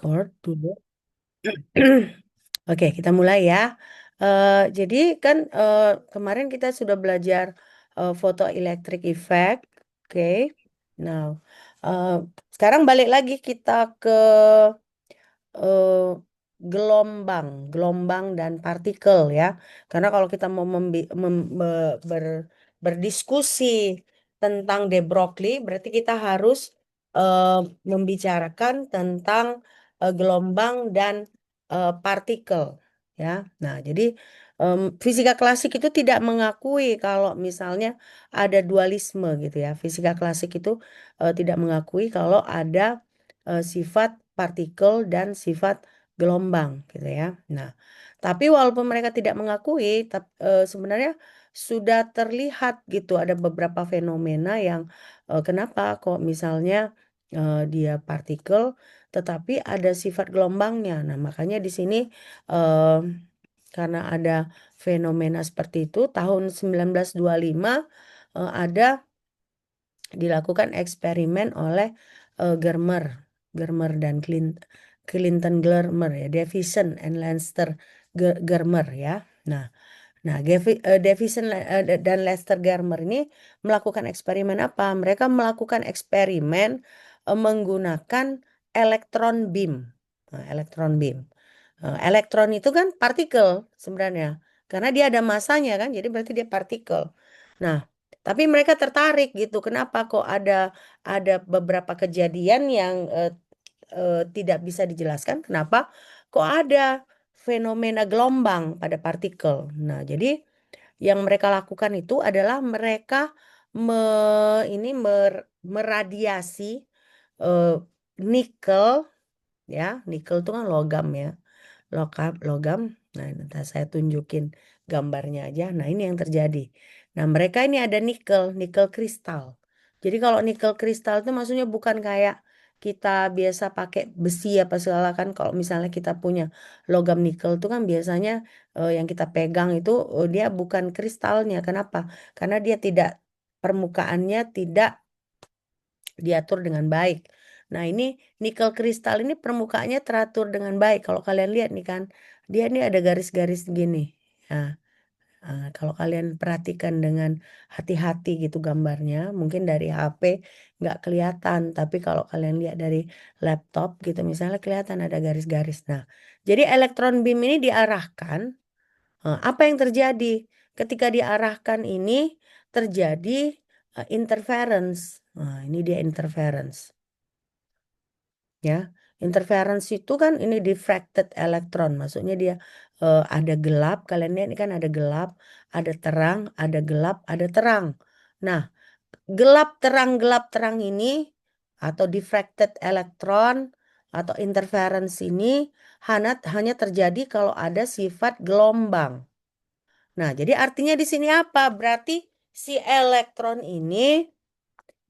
Record dulu. Oke, kita mulai ya. Jadi kan kemarin kita sudah belajar foto elektrik effect. Oke. Nah, eh, sekarang balik lagi kita ke eh, gelombang dan partikel ya. Karena kalau kita mau berdiskusi tentang de Broglie, berarti kita harus eh, membicarakan tentang gelombang dan partikel ya. Nah, jadi fisika klasik itu tidak mengakui kalau misalnya ada dualisme gitu ya. Fisika klasik itu tidak mengakui kalau ada sifat partikel dan sifat gelombang gitu ya. Nah, tapi walaupun mereka tidak mengakui, sebenarnya sudah terlihat gitu ada beberapa fenomena yang kenapa kok misalnya dia partikel tetapi ada sifat gelombangnya. Nah, makanya di sini eh, karena ada fenomena seperti itu tahun 1925 ada dilakukan eksperimen oleh Germer, Germer dan Clinton Germer ya, Davison and Lester Germer ya. Nah, Davison dan Lester Germer ini melakukan eksperimen apa? Mereka melakukan eksperimen menggunakan elektron beam. Nah, elektron beam. Elektron itu kan partikel sebenarnya. Karena dia ada masanya kan, jadi berarti dia partikel. Nah, tapi mereka tertarik gitu. Kenapa kok ada beberapa kejadian yang tidak bisa dijelaskan? Kenapa kok ada fenomena gelombang pada partikel? Nah, jadi yang mereka lakukan itu adalah mereka me, ini meradiasi eh, nikel ya, nikel itu kan logam ya, logam. Nah, nanti saya tunjukin gambarnya aja. Nah, ini yang terjadi. Nah, mereka ini ada nikel, nikel kristal. Jadi kalau nikel kristal itu maksudnya bukan kayak kita biasa pakai besi apa segala kan. Kalau misalnya kita punya logam nikel itu kan biasanya yang kita pegang itu dia bukan kristalnya. Kenapa? Karena dia tidak permukaannya tidak diatur dengan baik. Nah, ini nikel kristal ini permukaannya teratur dengan baik. Kalau kalian lihat nih kan, dia ini ada garis-garis gini. Nah, kalau kalian perhatikan dengan hati-hati gitu gambarnya, mungkin dari HP nggak kelihatan, tapi kalau kalian lihat dari laptop gitu, misalnya kelihatan ada garis-garis. Nah, jadi elektron beam ini diarahkan. Apa yang terjadi? Ketika diarahkan ini terjadi interference. Nah, ini dia interference. Ya, interference itu kan ini diffracted electron, maksudnya dia ada gelap. Kalian lihat ini kan ada gelap, ada terang, ada gelap, ada terang. Nah, gelap terang ini atau diffracted electron atau interference ini hanya terjadi kalau ada sifat gelombang. Nah, jadi artinya di sini apa? Berarti si elektron ini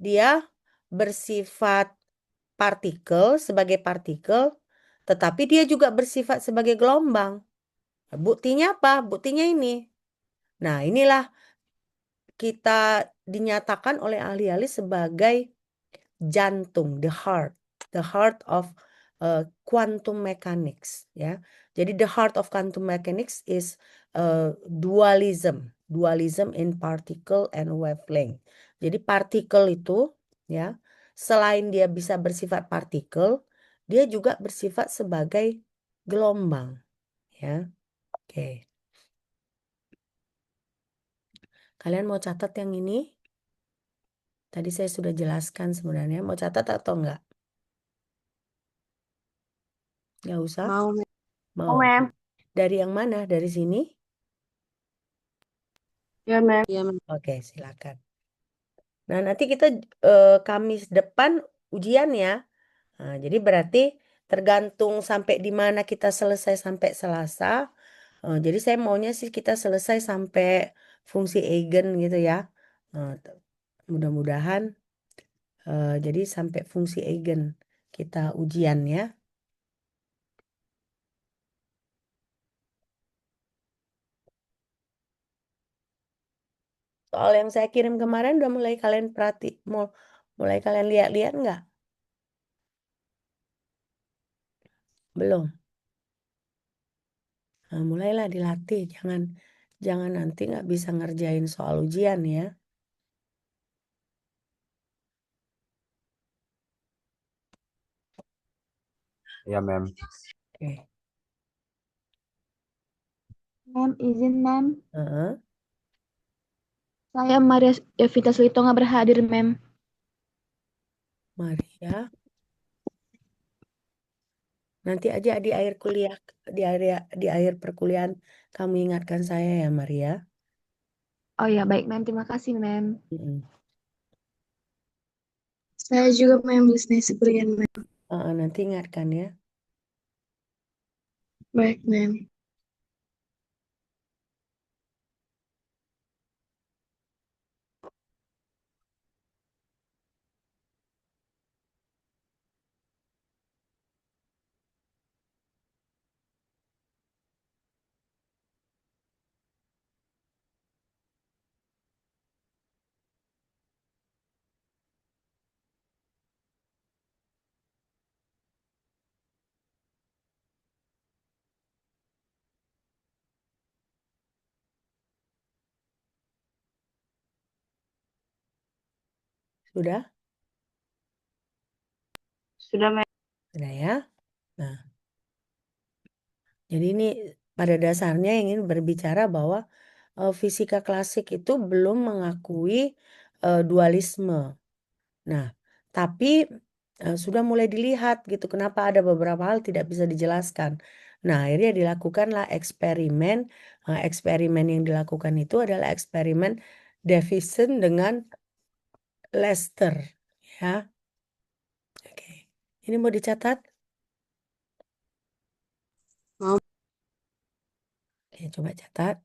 dia bersifat partikel sebagai partikel, tetapi dia juga bersifat sebagai gelombang. Nah, buktinya apa? Buktinya ini. Nah, inilah kita dinyatakan oleh ahli-ahli sebagai jantung, the heart of quantum mechanics, ya. Jadi the heart of quantum mechanics is dualism in particle and wavelength. Jadi partikel itu, ya, selain dia bisa bersifat partikel, dia juga bersifat sebagai gelombang, ya. Oke, kalian mau catat yang ini? Tadi saya sudah jelaskan sebenarnya. Mau catat atau enggak? Nggak usah? Mau, Mem. Mau, Mau, oke. Mem. Dari yang mana? Dari sini? Ya, Mem. Ya, Mem. Oke, silakan. Nah, nanti kita Kamis depan ujian ya. Nah, jadi berarti tergantung sampai di mana kita selesai sampai Selasa. Jadi saya maunya sih kita selesai sampai fungsi eigen gitu ya. Mudah-mudahan jadi sampai fungsi eigen kita ujian ya. Soal yang saya kirim kemarin udah mulai kalian mulai kalian lihat-lihat nggak? Belum. Nah, mulailah dilatih, jangan jangan nanti nggak bisa ngerjain soal ujian ya. Ya, mem. Oke. Mem, izin mem. Heeh. Saya Maria Evita Selitonga berhadir mem. Maria, nanti aja di akhir kuliah, di akhir perkuliahan kamu ingatkan saya ya Maria. Oh ya baik mem, terima kasih mem. Mm-mm. Saya juga mem bisnis Brian mem. Nanti ingatkan ya. Baik mem. Sudah? Sudah mem. Sudah ya. Nah, jadi ini pada dasarnya ingin berbicara bahwa fisika klasik itu belum mengakui dualisme. Nah, tapi sudah mulai dilihat gitu kenapa ada beberapa hal tidak bisa dijelaskan. Nah, akhirnya dilakukanlah eksperimen. Eksperimen yang dilakukan itu adalah eksperimen Davison dengan Lester. Ya, oke. Ini mau dicatat? Mau. Oke, coba catat.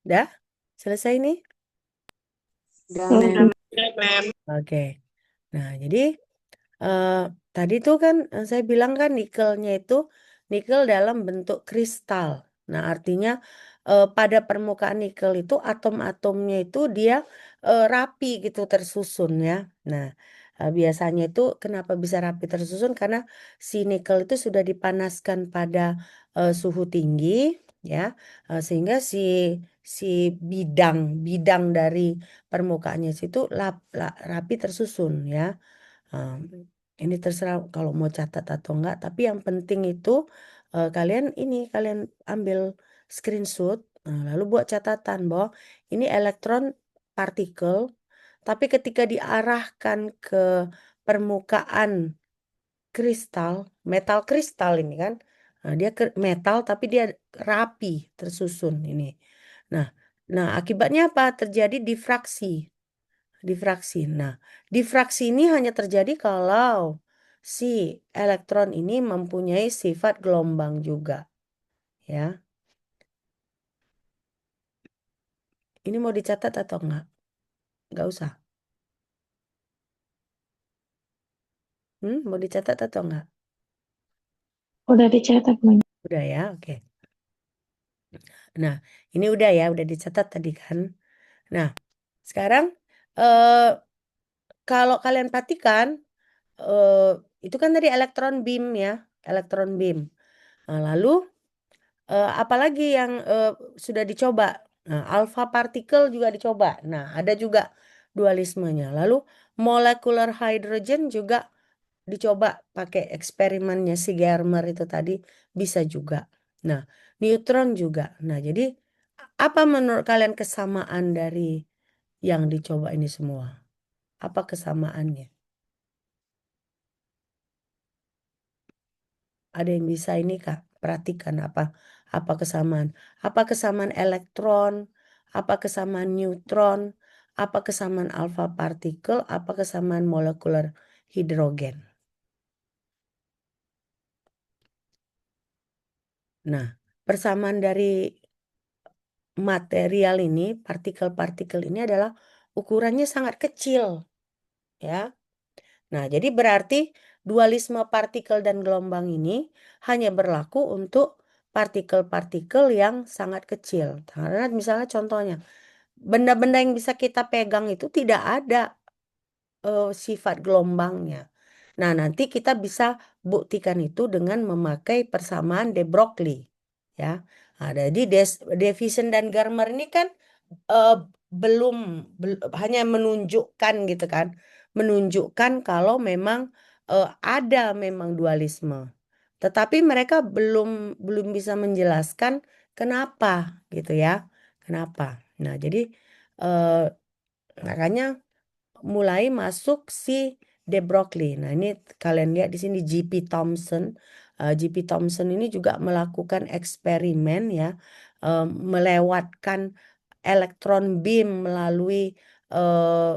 Dah? Selesai nih? Sudah Sudah mem. Oke. Nah, jadi eh, tadi tuh kan saya bilang kan nikelnya itu nikel dalam bentuk kristal. Nah, artinya pada permukaan nikel itu atom-atomnya itu dia rapi gitu tersusun ya. Nah, biasanya itu kenapa bisa rapi tersusun karena si nikel itu sudah dipanaskan pada suhu tinggi ya, sehingga si bidang bidang dari permukaannya situ rapi tersusun ya. Em, ini terserah kalau mau catat atau enggak, tapi yang penting itu kalian ambil screenshot, lalu buat catatan bahwa ini elektron partikel, tapi ketika diarahkan ke permukaan kristal, metal kristal ini kan, dia metal tapi dia rapi, tersusun ini. Nah, nah akibatnya apa? Terjadi difraksi. Difraksi. Nah, difraksi ini hanya terjadi kalau si elektron ini mempunyai sifat gelombang juga, ya. Ini mau dicatat atau enggak? Enggak usah. Mau dicatat atau enggak? Udah dicatat mem. Udah ya, oke. Nah, ini udah ya, udah dicatat tadi kan. Nah, sekarang eh, kalau kalian perhatikan, eh, itu kan tadi elektron beam ya, elektron beam. Nah, lalu apalagi yang sudah dicoba. Nah, alpha partikel juga dicoba. Nah, ada juga dualismenya. Lalu molecular hydrogen juga dicoba pakai eksperimennya si Germer itu tadi bisa juga. Nah, neutron juga. Nah, jadi apa menurut kalian kesamaan dari yang dicoba ini semua? Apa kesamaannya? Ada yang bisa ini Kak? Perhatikan apa kesamaan? Apa kesamaan elektron? Apa kesamaan neutron? Apa kesamaan alpha partikel? Apa kesamaan molekuler hidrogen? Nah, persamaan dari material ini, partikel-partikel ini adalah ukurannya sangat kecil, ya. Nah, jadi berarti dualisme partikel dan gelombang ini hanya berlaku untuk partikel-partikel yang sangat kecil. Karena misalnya contohnya, benda-benda yang bisa kita pegang itu tidak ada sifat gelombangnya. Nah, nanti kita bisa buktikan itu dengan memakai persamaan de Broglie, ya. Nah, jadi Davison dan Germer ini kan eh, hanya menunjukkan gitu kan, menunjukkan kalau memang ada memang dualisme. Tetapi mereka belum bisa menjelaskan kenapa gitu ya. Kenapa? Nah, jadi eh, makanya mulai masuk si De Broglie. Nah, ini kalian lihat di sini G.P. Thomson. G.P. Thomson ini juga melakukan eksperimen ya, melewatkan elektron beam melalui eh,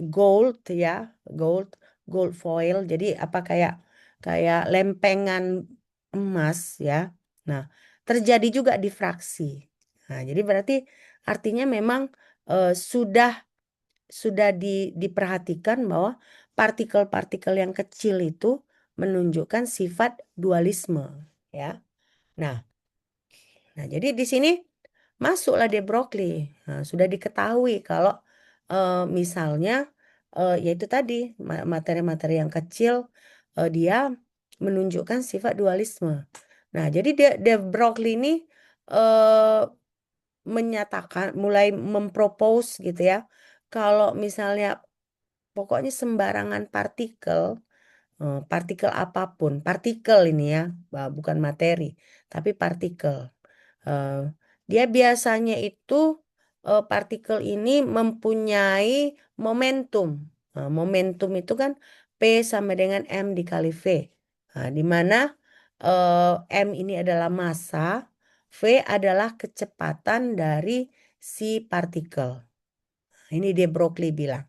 gold ya, gold gold foil. Jadi apa kayak kayak lempengan emas ya. Nah, terjadi juga difraksi. Nah, jadi berarti artinya memang sudah diperhatikan bahwa partikel-partikel yang kecil itu menunjukkan sifat dualisme ya. Nah, jadi di sini masuklah De Broglie. Nah, sudah diketahui kalau misalnya yaitu tadi materi-materi yang kecil dia menunjukkan sifat dualisme. Nah, jadi De Broglie ini eh, menyatakan mulai mempropose gitu ya. Kalau misalnya pokoknya sembarangan partikel apapun, partikel ini ya, bukan materi, tapi partikel. Eh, Dia biasanya itu partikel ini mempunyai momentum. Momentum itu kan P sama dengan M dikali V. Nah, di mana M ini adalah massa, V adalah kecepatan dari si partikel. Nah, ini De Broglie bilang.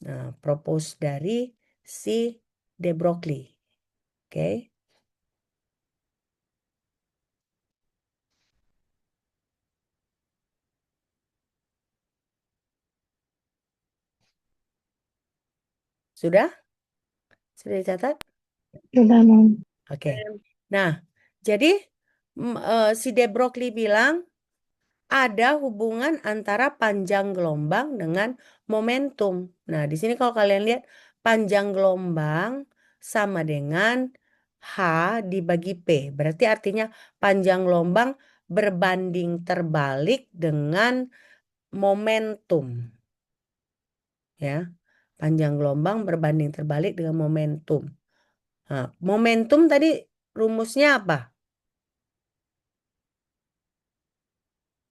Nah, propose dari si De Broglie. Oke. Sudah? Sudah dicatat? Sudah, Mem. Oke. Nah, jadi si De Broglie bilang ada hubungan antara panjang gelombang dengan momentum. Nah, di sini kalau kalian lihat panjang gelombang sama dengan H dibagi P. Berarti artinya panjang gelombang berbanding terbalik dengan momentum. Ya. Panjang gelombang berbanding terbalik dengan momentum. Nah, momentum tadi rumusnya apa?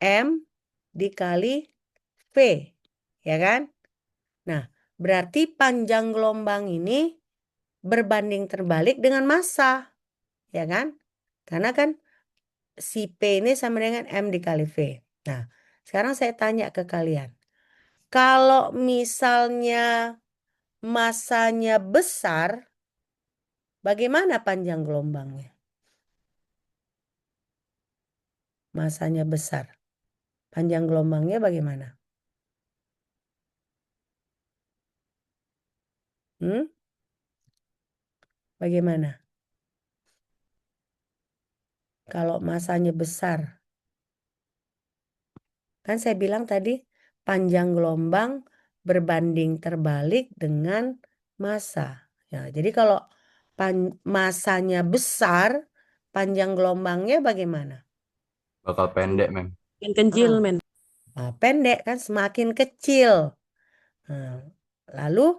M dikali V, ya kan? Nah, berarti panjang gelombang ini berbanding terbalik dengan massa, ya kan? Karena kan si P ini sama dengan M dikali V. Nah, sekarang saya tanya ke kalian. Kalau misalnya massanya besar, bagaimana panjang gelombangnya? Massanya besar. Panjang gelombangnya bagaimana? Hmm? Bagaimana? Kalau massanya besar. Kan saya bilang tadi panjang gelombang berbanding terbalik dengan massa. Ya, jadi kalau massanya besar, panjang gelombangnya bagaimana? Bakal pendek, Mem. Yang kecil, Ah. men. Nah, pendek kan semakin kecil. Nah, lalu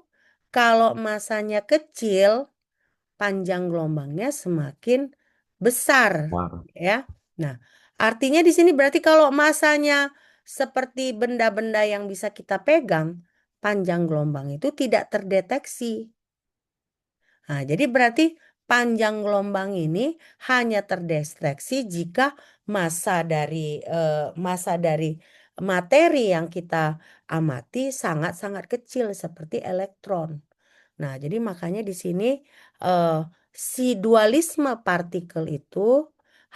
kalau massanya kecil, panjang gelombangnya semakin besar, Wah. ya. Nah, artinya di sini berarti kalau massanya seperti benda-benda yang bisa kita pegang, panjang gelombang itu tidak terdeteksi. Nah, jadi berarti panjang gelombang ini hanya terdeteksi jika massa dari materi yang kita amati sangat-sangat kecil seperti elektron. Nah, jadi makanya di sini eh, si dualisme partikel itu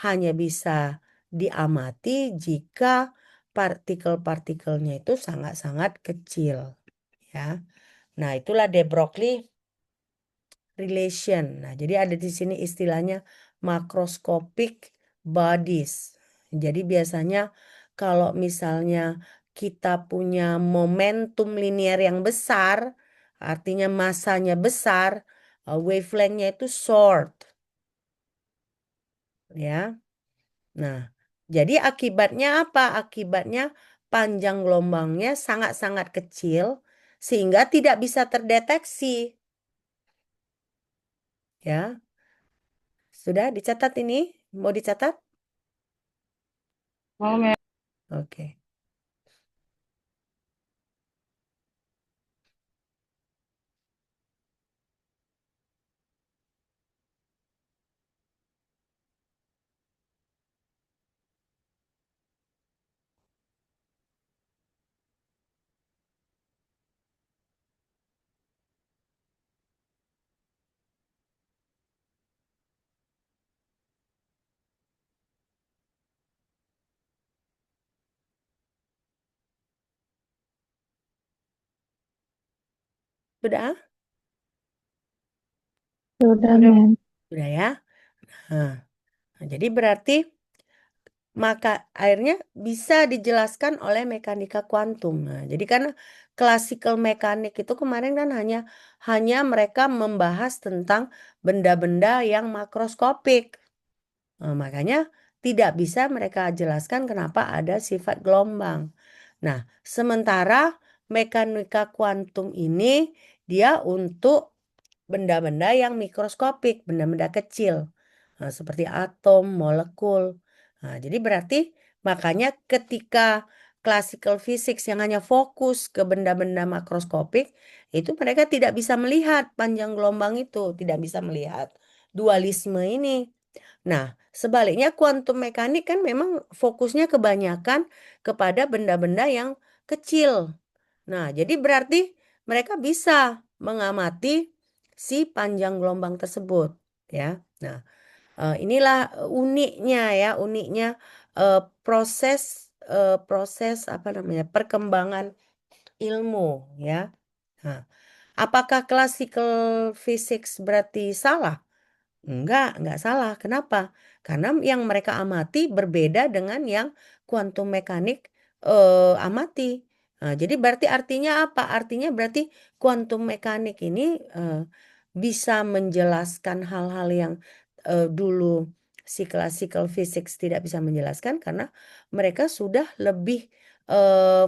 hanya bisa diamati jika partikel-partikelnya itu sangat-sangat kecil, ya. Nah, itulah de Broglie relation. Nah, jadi ada di sini istilahnya macroscopic bodies. Jadi biasanya kalau misalnya kita punya momentum linear yang besar, artinya masanya besar, wavelengthnya itu short, ya. Nah, jadi akibatnya apa? Akibatnya panjang gelombangnya sangat-sangat kecil sehingga tidak bisa terdeteksi, ya. Sudah dicatat ini? Mau dicatat? Mau, Mem. Oke. Sudah? Sudah, Udah, Mem. Sudah ya? Nah, jadi berarti maka akhirnya bisa dijelaskan oleh mekanika kuantum. Nah, jadi karena classical mekanik itu kemarin kan hanya mereka membahas tentang benda-benda yang makroskopik. Nah, makanya tidak bisa mereka jelaskan kenapa ada sifat gelombang. Nah, sementara mekanika kuantum ini dia untuk benda-benda yang mikroskopik, benda-benda kecil. Nah, seperti atom, molekul. Nah, jadi berarti makanya ketika classical physics yang hanya fokus ke benda-benda makroskopik, itu mereka tidak bisa melihat panjang gelombang itu, tidak bisa melihat dualisme ini. Nah, sebaliknya kuantum mekanik kan memang fokusnya kebanyakan kepada benda-benda yang kecil. Nah, jadi berarti mereka bisa mengamati si panjang gelombang tersebut, ya. Nah, inilah uniknya ya, uniknya eh, proses proses apa namanya perkembangan ilmu, ya. Nah, apakah classical physics berarti salah? Enggak salah. Kenapa? Karena yang mereka amati berbeda dengan yang kuantum mekanik amati. Nah, jadi berarti artinya apa? Artinya berarti kuantum mekanik ini eh, bisa menjelaskan hal-hal yang dulu si classical physics tidak bisa menjelaskan karena mereka sudah lebih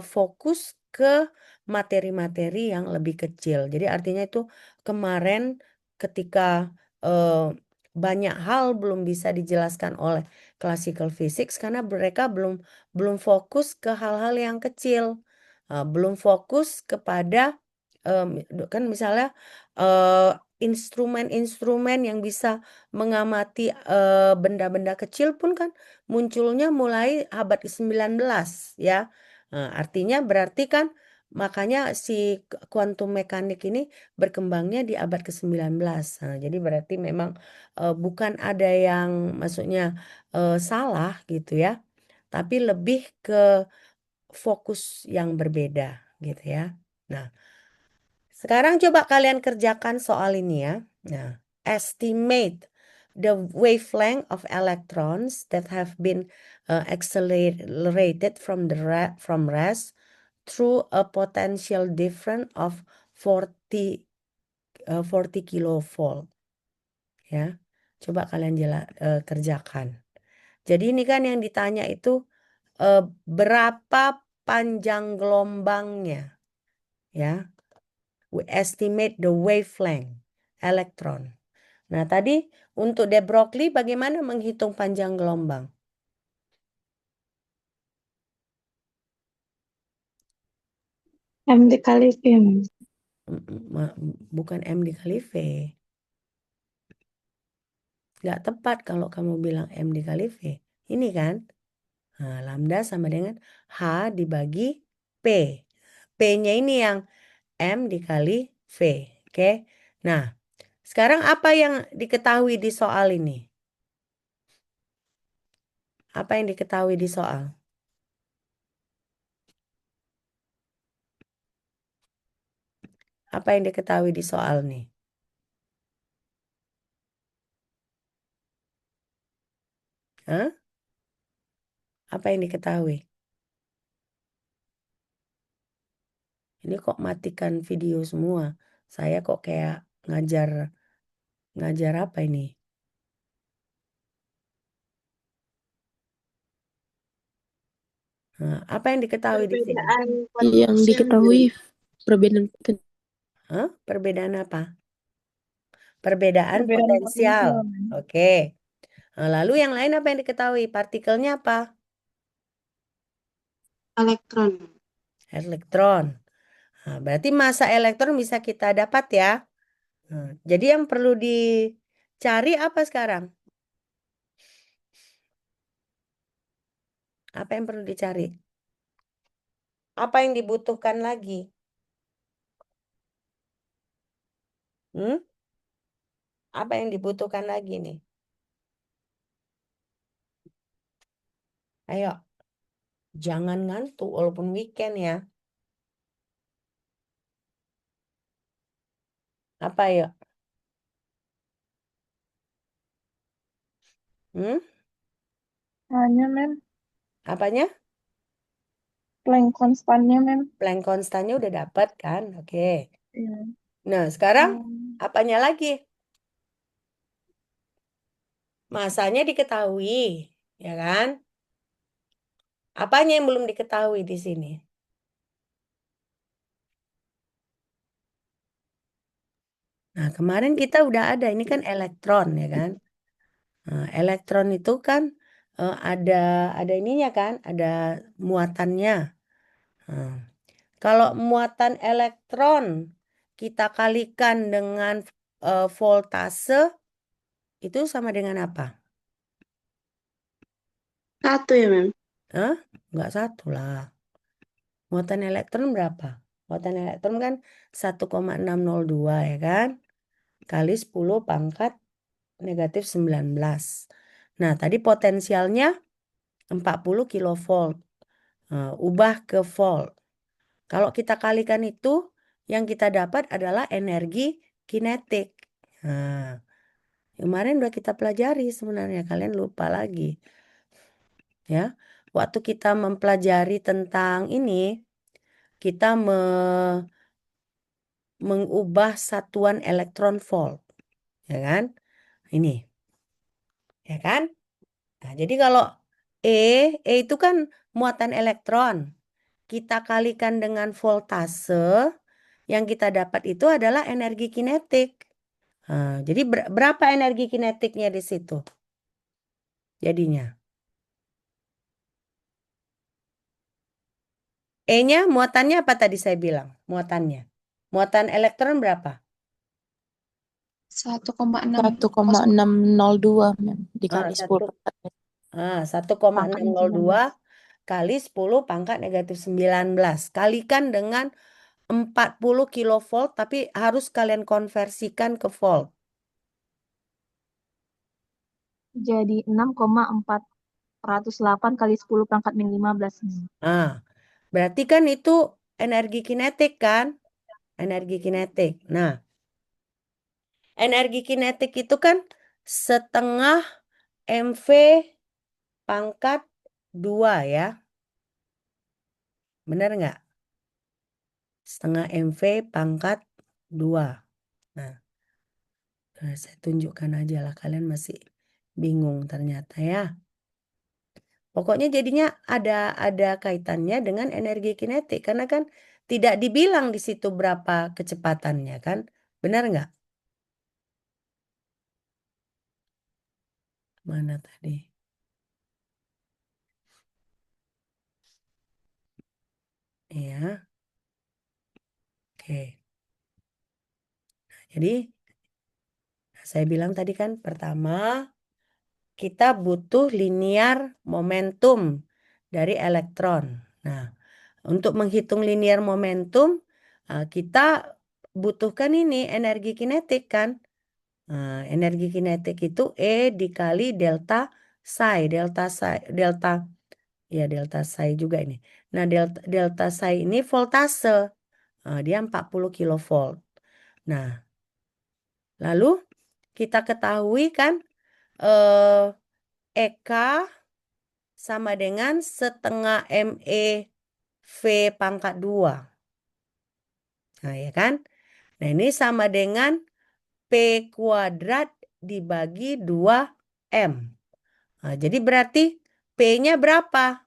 fokus ke materi-materi yang lebih kecil. Jadi artinya itu kemarin ketika eh, banyak hal belum bisa dijelaskan oleh classical physics karena mereka belum belum fokus ke hal-hal yang kecil. Belum fokus kepada em, kan misalnya eh, instrumen-instrumen yang bisa mengamati benda-benda kecil pun kan munculnya mulai abad ke-19, ya. Artinya berarti kan makanya si kuantum mekanik ini berkembangnya di abad ke-19. Jadi berarti memang bukan ada yang maksudnya salah gitu ya, tapi lebih ke fokus yang berbeda gitu ya. Nah, sekarang coba kalian kerjakan soal ini ya. Nah, estimate the wavelength of electrons that have been accelerated from rest through a potential difference of 40 kilovolt, ya. Coba kalian kerjakan. Jadi ini kan yang ditanya itu berapa panjang gelombangnya, ya. We estimate the wavelength elektron. Nah, tadi untuk de Broglie bagaimana menghitung panjang gelombang? M dikali V, Mem. Bukan M dikali V. Nggak tepat kalau kamu bilang M dikali V. Ini kan. Nah, lambda sama dengan H dibagi P. P-nya ini yang M dikali V. Oke. Nah, sekarang apa yang diketahui di soal ini? Apa yang diketahui di soal? Apa yang diketahui di soal nih? Hah? Apa yang diketahui? Ini kok matikan video semua? Saya kok kayak ngajar ngajar apa ini? Nah, apa yang diketahui di sini? Perbedaan Yang potensial diketahui perbedaan Hah? Perbedaan apa? Perbedaan Perbedaan potensial. potensial, Mem. Oke. Nah, lalu yang lain apa yang diketahui? Partikelnya apa? elektron. Elektron. Nah, berarti massa elektron bisa kita dapat ya. Nah, jadi yang perlu dicari apa sekarang? Apa yang perlu dicari? Apa yang dibutuhkan lagi? Hmm? Apa yang dibutuhkan lagi nih? Ayo, jangan ngantuk walaupun weekend ya. Apa ya? Hmm? Hanya, Mem. Apanya? Planck konstannya, Mem. Planck konstannya udah dapat kan? Oke. Iya. Nah, sekarang Hmm. apanya lagi? Masanya diketahui, ya kan? Apanya yang belum diketahui di sini? Nah, kemarin kita udah ada, ini kan elektron, ya kan? Nah, elektron itu kan ada ininya kan, ada muatannya. Nah, kalau muatan elektron kita kalikan dengan voltase, itu sama dengan apa? Satu ya, Mem. Hah? Enggak satu lah. Muatan elektron berapa? Muatan elektron kan 1,602 ya kan? Kali 10 pangkat negatif 19. Nah, tadi potensialnya 40 kilovolt. Nah, ubah ke volt. Kalau kita kalikan itu, yang kita dapat adalah energi kinetik. Nah, kemarin udah kita pelajari sebenarnya, kalian lupa lagi. Ya, waktu kita mempelajari tentang ini, kita mengubah satuan elektron volt, ya kan? Ini, ya kan? Nah, jadi kalau E, E itu kan muatan elektron. Kita kalikan dengan voltase, yang kita dapat itu adalah energi kinetik. Nah, jadi berapa energi kinetiknya di situ? Jadinya. E-nya muatannya apa tadi saya bilang? Muatannya. Muatan elektron berapa? 1,602 Mem. Ah, Dikali 10 1,602 kali 10 pangkat negatif 19. Kalikan dengan 40 kilovolt, tapi harus kalian konversikan ke volt. Jadi 6,408 kali 10 pangkat min 15. Nah, berarti kan itu energi kinetik kan? Energi kinetik. Nah, energi kinetik itu kan setengah MV pangkat 2 ya. Benar nggak? Setengah MV pangkat 2. Nah, saya tunjukkan aja lah. Kalian masih bingung ternyata ya. Pokoknya jadinya ada kaitannya dengan energi kinetik. Karena kan tidak dibilang di situ berapa kecepatannya kan. Benar nggak? Mana tadi? Iya. Oke. Jadi Saya bilang tadi kan pertama kita butuh linear momentum dari elektron. Nah, untuk menghitung linear momentum kita butuhkan ini energi kinetik kan. Nah, energi kinetik itu E dikali delta psi, delta psi juga ini. Nah, delta psi ini voltase. Dia 40 kilovolt. Nah, lalu kita ketahui kan EK sama dengan setengah ME V pangkat 2. Nah, ya kan? Nah, ini sama dengan P kuadrat dibagi 2M. Nah, jadi berarti P-nya berapa?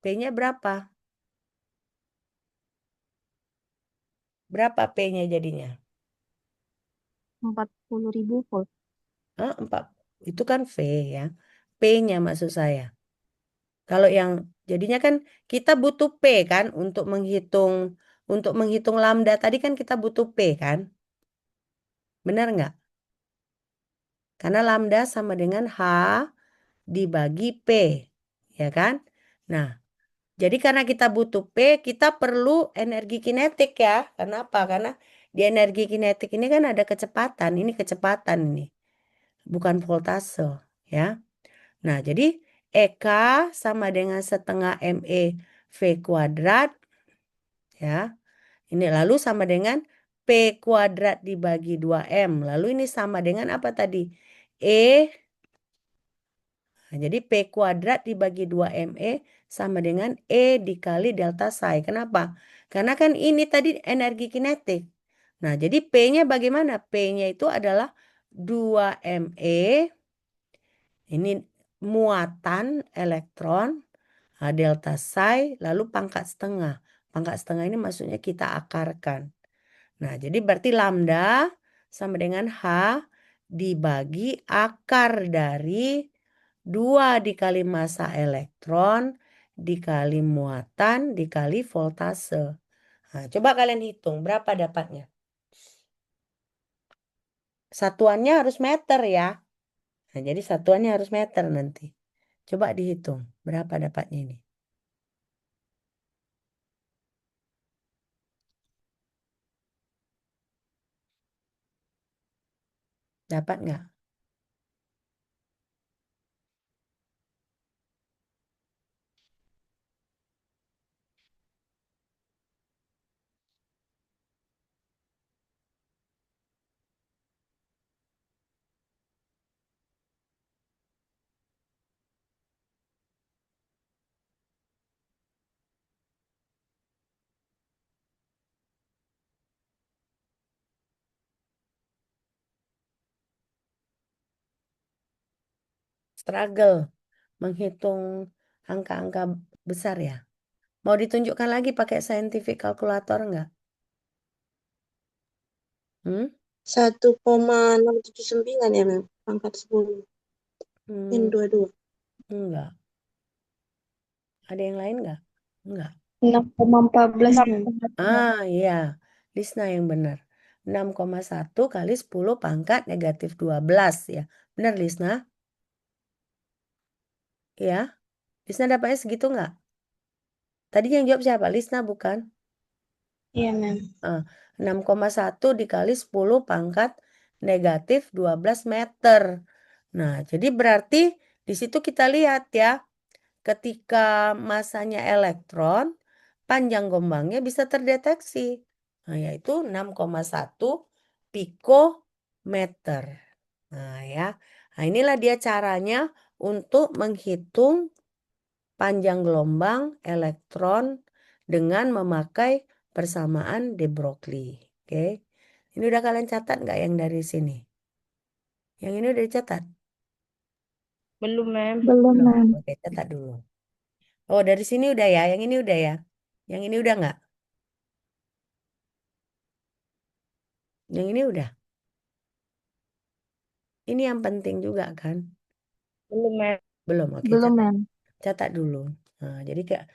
P-nya berapa? Berapa P-nya jadinya? 40.000 volt. 4. Itu kan V ya. P-nya maksud saya. Kalau yang jadinya kan kita butuh P kan untuk menghitung lambda tadi kan kita butuh P kan? Benar nggak? Karena lambda sama dengan H dibagi P, ya kan? Nah, jadi karena kita butuh P, kita perlu energi kinetik ya. Kenapa? Karena di energi kinetik ini kan ada kecepatan. Ini kecepatan ini, bukan voltase, ya. Nah, jadi EK sama dengan setengah ME V kuadrat, ya. Ini lalu sama dengan P kuadrat dibagi 2M. Lalu ini sama dengan apa tadi? E. Nah, jadi P kuadrat dibagi 2ME sama dengan E dikali delta psi. Kenapa? Karena kan ini tadi energi kinetik. Nah, jadi P-nya bagaimana? P-nya itu adalah 2ME. Ini muatan elektron. Delta psi lalu pangkat setengah. Pangkat setengah ini maksudnya kita akarkan. Nah, jadi berarti lambda sama dengan H dibagi akar dari 2 dikali massa elektron dikali muatan dikali voltase. Nah, coba kalian hitung berapa dapatnya. Satuannya harus meter ya. Nah, jadi satuannya harus meter nanti. Coba dihitung berapa dapatnya ini. Dapat nggak? Struggle menghitung angka-angka besar ya. Mau ditunjukkan lagi pakai scientific calculator nggak? 1,679 ya, Mem. Pangkat 10. Yang Hmm, dua-dua. enggak. Ada yang lain nggak? Enggak. 6,14, Mem. Iya. Lisna yang benar. 6,1 kali 10 pangkat negatif 12 ya. Benar Lisna? Ya. Lisna dapatnya segitu nggak? Tadi yang jawab siapa? Lisna bukan? Iya, Mem. 6,1 dikali 10 pangkat negatif 12 meter. Nah, jadi berarti di situ kita lihat ya, ketika masanya elektron, panjang gelombangnya bisa terdeteksi. Nah, yaitu 6,1 pikometer. Nah, ya. Nah, inilah dia caranya untuk menghitung panjang gelombang elektron dengan memakai persamaan de Broglie. Oke. Ini udah kalian catat nggak yang dari sini? Yang ini udah dicatat? Belum, Mem. Belum, Belum. Mem. Oke, catat dulu. Oh, dari sini udah ya. Yang ini udah ya. Yang ini udah nggak? Yang ini udah. Ini yang penting juga kan? Belum, Mem. Belum. Oke, Belum, catat. Mem. Catat dulu. Nah, jadi kayak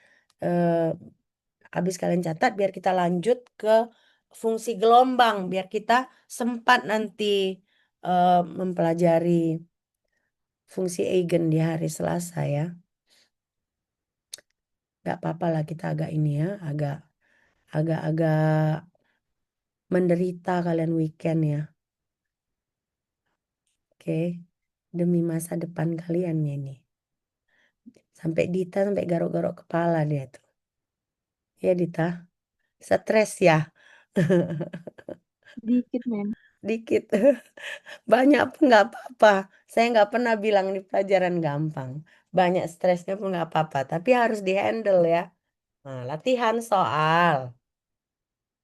habis kalian catat biar kita lanjut ke fungsi gelombang biar kita sempat nanti mempelajari fungsi eigen di hari Selasa ya. Nggak apa-apa lah kita agak ini ya, agak menderita kalian weekend ya. Oke, demi masa depan kalian ya ini. Sampai Dita sampai garuk-garuk kepala dia tuh. Ya Dita, stres ya. Dikit, Mem. Dikit. Banyak pun nggak apa-apa. Saya nggak pernah bilang ini pelajaran gampang. Banyak stresnya pun nggak apa-apa. Tapi harus dihandle ya. Nah, latihan soal.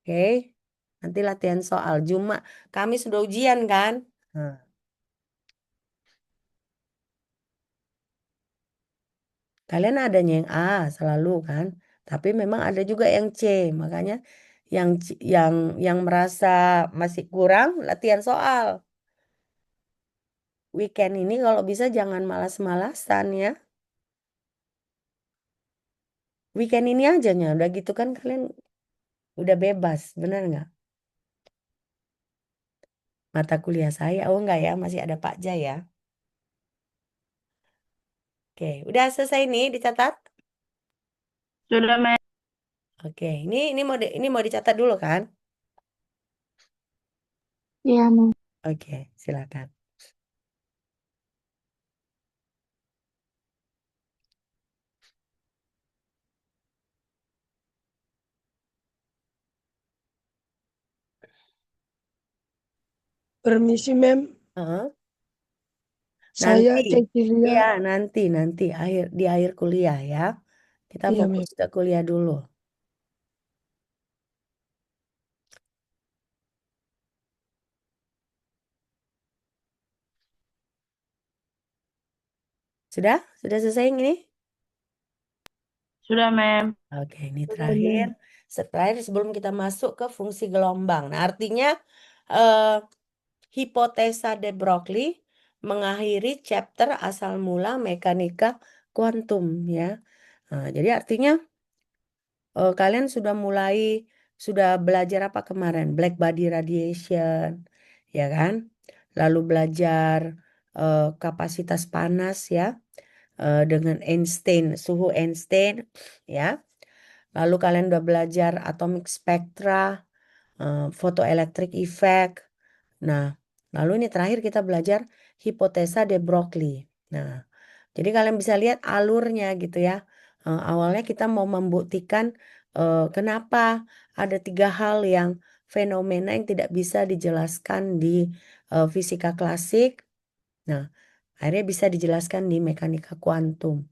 Oke. Nanti latihan soal. Cuma kami sudah ujian kan? Nah, kalian adanya yang A selalu kan. Tapi memang ada juga yang C. Makanya yang merasa masih kurang latihan soal. Weekend ini kalau bisa jangan malas-malasan ya. Weekend ini aja nya. Udah gitu kan kalian udah bebas. Bener nggak? Mata kuliah saya. Oh enggak ya. Masih ada Pak Jaya ya. Oke. Udah selesai nih dicatat? Sudah, Mem. Oke. Ini mau dicatat dulu kan? Iya, Mem. Oke. Silakan. Permisi, Mem. Heeh. Saya Nanti. Cecilia. Iya, nanti di akhir kuliah ya. Kita Iya, fokus Mem. ke kuliah dulu. Sudah? Sudah selesai yang ini? Sudah, Mem. Oke, ini Sudah, terakhir. Mem. Terakhir sebelum kita masuk ke fungsi gelombang. Nah, artinya eh, hipotesa de Broglie mengakhiri chapter asal mula mekanika kuantum ya. Nah, jadi artinya kalian sudah belajar apa kemarin? Black body radiation, ya kan? Lalu belajar kapasitas panas ya dengan Einstein, suhu Einstein ya. Lalu kalian udah belajar atomic spectra, photoelectric effect. Nah, lalu ini terakhir kita belajar hipotesa de Broglie. Nah, jadi kalian bisa lihat alurnya gitu ya. Awalnya kita mau membuktikan kenapa ada 3 hal yang fenomena yang tidak bisa dijelaskan di fisika klasik. Nah, akhirnya bisa dijelaskan di mekanika kuantum.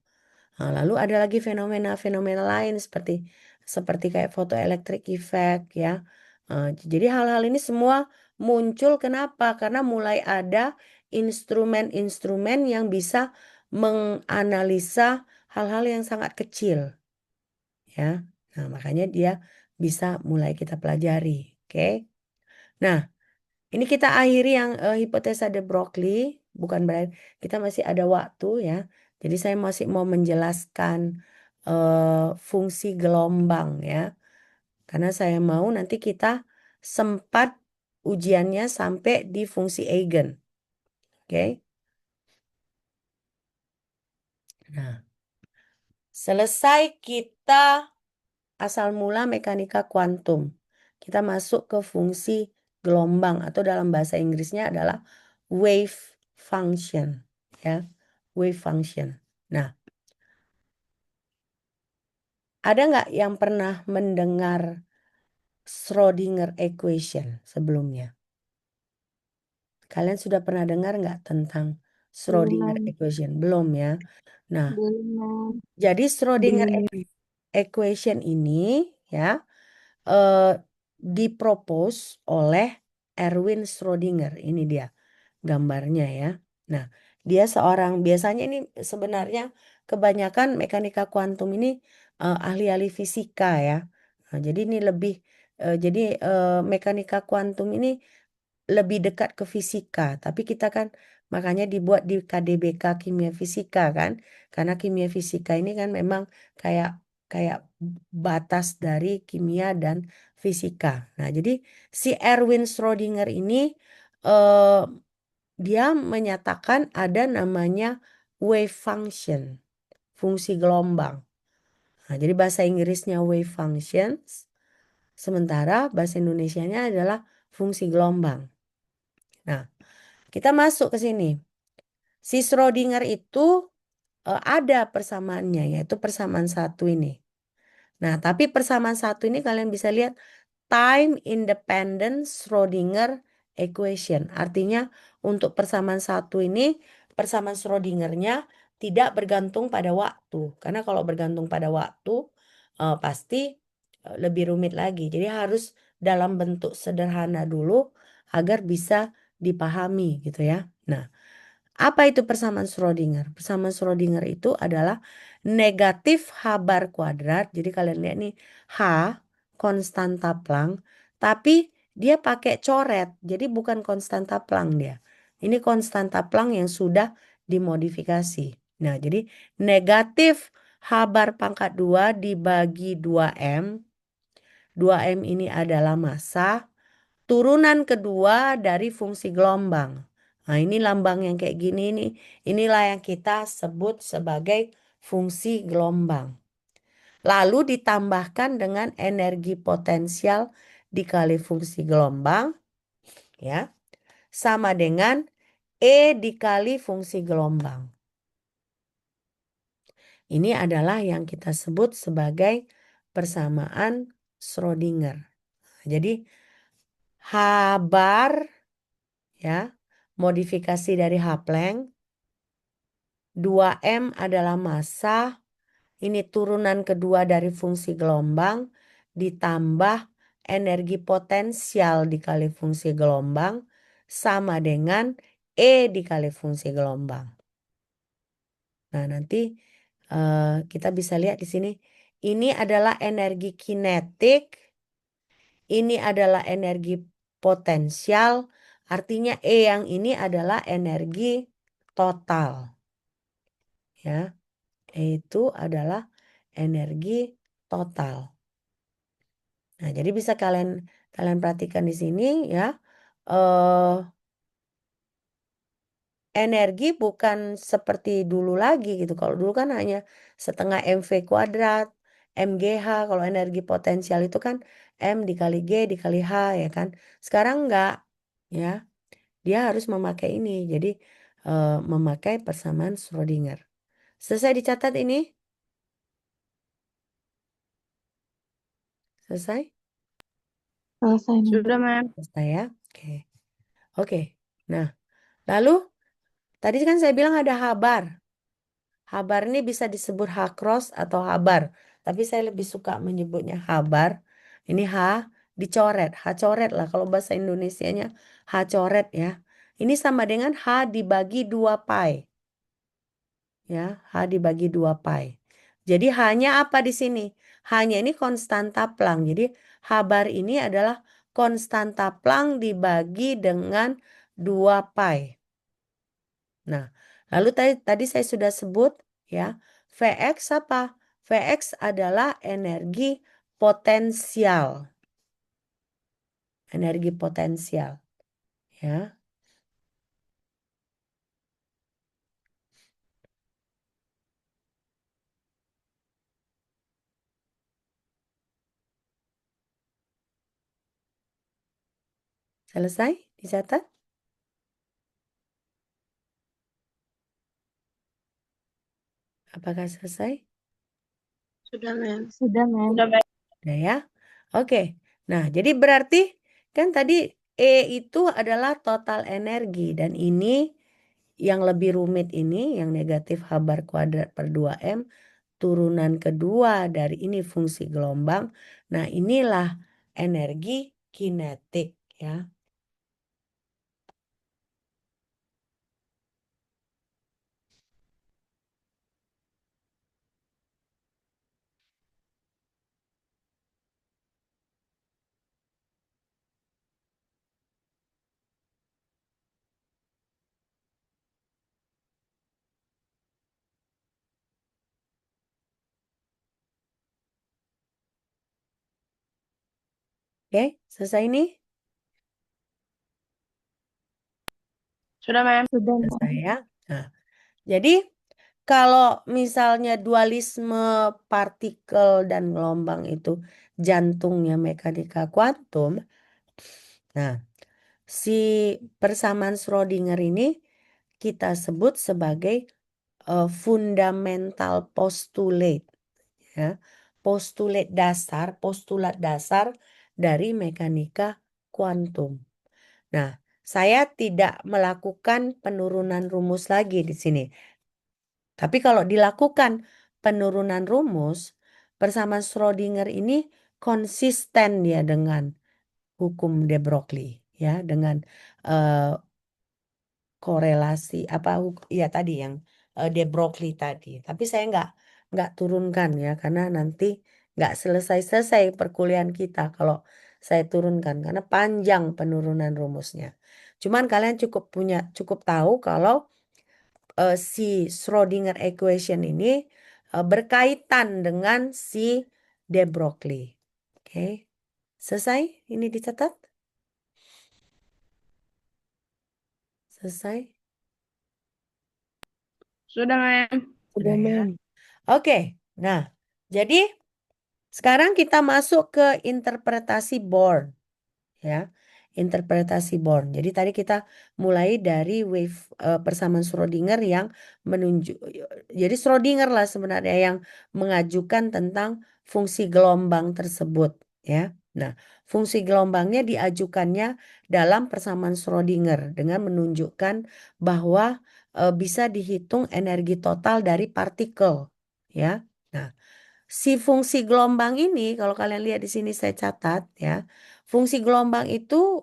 Nah, lalu ada lagi fenomena-fenomena lain seperti kayak photoelectric effect ya. Jadi hal-hal ini semua muncul kenapa? Karena mulai ada instrumen-instrumen yang bisa menganalisa hal-hal yang sangat kecil ya. Nah, makanya dia bisa mulai kita pelajari, oke? Nah, ini kita akhiri yang hipotesa de Broglie, bukan berarti kita masih ada waktu ya. Jadi saya masih mau menjelaskan fungsi gelombang ya. Karena saya mau nanti kita sempat ujiannya sampai di fungsi eigen. Oke. Nah, selesai kita asal mula mekanika kuantum. Kita masuk ke fungsi gelombang atau dalam bahasa Inggrisnya adalah wave function ya. Wave function. Nah, ada nggak yang pernah mendengar Schrödinger equation sebelumnya? Kalian sudah pernah dengar nggak tentang Schrödinger Belum. equation? Belum ya. Nah, Belum. jadi Schrödinger Belum. equation ini ya eh, dipropose oleh Erwin Schrödinger. Ini dia gambarnya ya. Nah, dia biasanya ini sebenarnya kebanyakan mekanika kuantum ini ahli-ahli fisika ya. Nah, jadi ini mekanika kuantum ini lebih dekat ke fisika, tapi kita kan makanya dibuat di KDBK kimia fisika kan, karena kimia fisika ini kan memang kayak kayak batas dari kimia dan fisika. Nah, jadi si Erwin Schrödinger ini eh, dia menyatakan ada namanya wave function, fungsi gelombang. Nah, jadi bahasa Inggrisnya wave functions, sementara bahasa Indonesianya adalah fungsi gelombang. Nah, kita masuk ke sini. Si Schrödinger itu ada persamaannya, yaitu persamaan satu ini. Nah, tapi persamaan satu ini kalian bisa lihat time independent Schrödinger equation. Artinya untuk persamaan satu ini, persamaan Schrödingernya tidak bergantung pada waktu. Karena kalau bergantung pada waktu, pasti lebih rumit lagi. Jadi harus dalam bentuk sederhana dulu agar bisa dipahami gitu ya. Nah, apa itu persamaan Schrödinger? Persamaan Schrödinger itu adalah negatif H bar kuadrat. Jadi kalian lihat nih, H konstanta Planck, tapi dia pakai coret. Jadi bukan konstanta Planck dia. Ini konstanta Planck yang sudah dimodifikasi. Nah, jadi negatif H bar pangkat 2 dibagi 2M. 2M ini adalah massa. Turunan kedua dari fungsi gelombang. Nah, ini lambang yang kayak gini nih. Inilah yang kita sebut sebagai fungsi gelombang. Lalu ditambahkan dengan energi potensial dikali fungsi gelombang, ya, sama dengan E dikali fungsi gelombang. Ini adalah yang kita sebut sebagai persamaan Schrödinger. Jadi H bar, ya, modifikasi dari H Planck, 2M adalah massa, ini turunan kedua dari fungsi gelombang, ditambah energi potensial dikali fungsi gelombang, sama dengan E dikali fungsi gelombang. Nah, nanti kita bisa lihat di sini, ini adalah energi kinetik, ini adalah energi potensial, artinya E yang ini adalah energi total. Ya, itu adalah energi total. Nah, jadi bisa kalian perhatikan di sini ya. Eh energi bukan seperti dulu lagi gitu. Kalau dulu kan hanya setengah mv kuadrat, mgh. Kalau energi potensial itu kan m dikali g dikali h ya kan. Sekarang enggak ya. Dia harus memakai ini. Jadi memakai persamaan Schrödinger. Selesai dicatat ini? Selesai? Selesai, Mem. Sudah, Mem. Selesai ya? Oke. Oke. Nah, lalu tadi kan saya bilang ada H-bar. H-bar ini bisa disebut H-cross atau H-bar. Tapi saya lebih suka menyebutnya H-bar. Ini H dicoret. H coret lah. Kalau bahasa Indonesianya H coret ya. Ini sama dengan H dibagi 2 pi. Ya, H dibagi 2 pi. Jadi hanya apa di sini? Hanya ini konstanta Planck. Jadi H-bar ini adalah konstanta Planck dibagi dengan 2 pi. Nah, lalu tadi saya sudah sebut ya, Vx apa? Vx adalah energi potensial. Energi potensial. Ya. Selesai? Dicatat? Apakah selesai? Sudah, Mem. Sudah, Mem. Sudah, Mem. Udah ya? Oke. Nah, jadi berarti kan tadi E itu adalah total energi dan ini yang lebih rumit ini yang negatif H bar kuadrat per 2M turunan kedua dari ini fungsi gelombang. Nah, inilah energi kinetik ya. Oke, selesai ini? Sudah, Ma'am. Selesai ya. Nah, jadi kalau misalnya dualisme partikel dan gelombang itu jantungnya mekanika kuantum, nah, si persamaan Schrödinger ini kita sebut sebagai fundamental postulate, ya. Postulat dasar dari mekanika kuantum. Nah, saya tidak melakukan penurunan rumus lagi di sini. Tapi kalau dilakukan penurunan rumus, persamaan Schrödinger ini konsisten ya dengan hukum de Broglie, ya, dengan eh, korelasi apa ya tadi yang de Broglie tadi. Tapi saya nggak turunkan ya karena nanti nggak selesai-selesai perkuliahan kita kalau saya turunkan karena panjang penurunan rumusnya. Cuman kalian cukup tahu kalau si Schrödinger equation ini berkaitan dengan si de Broglie. Oke. Selesai? Ini dicatat? Selesai? Sudah, Ma'am. Udah, ya. Mem. Oke. Nah, jadi sekarang kita masuk ke interpretasi Born, ya. Interpretasi Born. Jadi tadi kita mulai dari wave persamaan Schrödinger yang menunjuk. Jadi Schrödinger lah sebenarnya yang mengajukan tentang fungsi gelombang tersebut, ya. Nah, fungsi gelombangnya diajukannya dalam persamaan Schrödinger dengan menunjukkan bahwa bisa dihitung energi total dari partikel, ya. Nah, si fungsi gelombang ini, kalau kalian lihat di sini saya catat ya, fungsi gelombang itu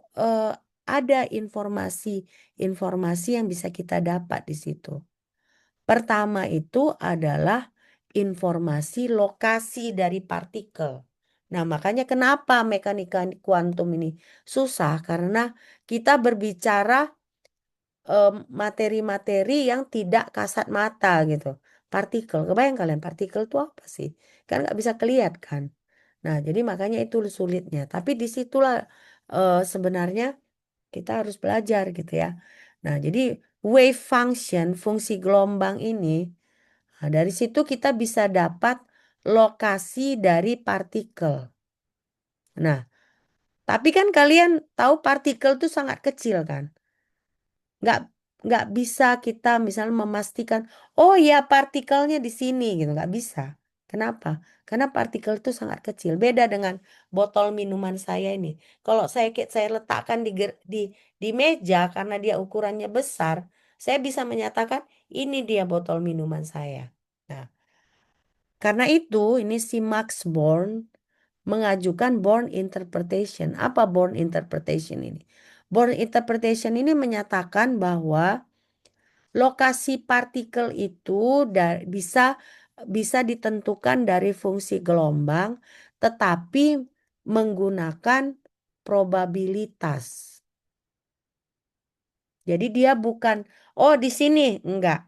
ada informasi yang bisa kita dapat di situ. Pertama itu adalah informasi lokasi dari partikel. Nah, makanya kenapa mekanika kuantum ini susah karena kita berbicara materi-materi yang tidak kasat mata gitu. Partikel, kebayang kalian partikel itu apa sih? Kan nggak bisa kelihatan. Nah, jadi makanya itu sulitnya. Tapi disitulah sebenarnya kita harus belajar gitu ya. Nah, jadi wave function, fungsi gelombang ini, nah, dari situ kita bisa dapat lokasi dari partikel. Nah, tapi kan kalian tahu partikel itu sangat kecil kan? nggak nggak bisa kita misalnya memastikan oh ya partikelnya di sini gitu nggak bisa. Kenapa? Karena partikel itu sangat kecil. Beda dengan botol minuman saya ini. Kalau saya letakkan di meja karena dia ukurannya besar, saya bisa menyatakan ini dia botol minuman saya. Nah, karena itu ini si Max Born mengajukan Born interpretation. Apa Born interpretation ini? Born interpretation ini menyatakan bahwa lokasi partikel itu bisa ditentukan dari fungsi gelombang, tetapi menggunakan probabilitas. Jadi dia bukan, oh di sini, enggak.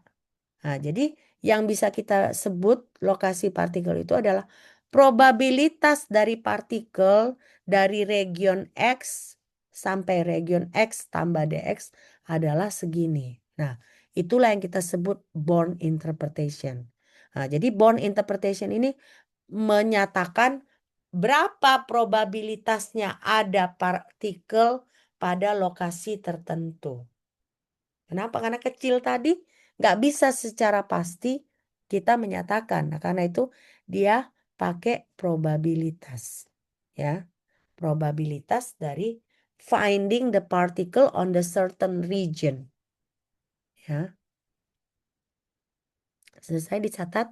Nah, jadi yang bisa kita sebut lokasi partikel itu adalah probabilitas dari partikel dari region X sampai region X tambah DX adalah segini. Nah, itulah yang kita sebut Born interpretation. Nah, jadi Born interpretation ini menyatakan berapa probabilitasnya ada partikel pada lokasi tertentu. Kenapa? Karena kecil tadi nggak bisa secara pasti kita menyatakan. Nah, karena itu dia pakai probabilitas. Ya, probabilitas dari finding the particle on the certain region. Ya, selesai dicatat?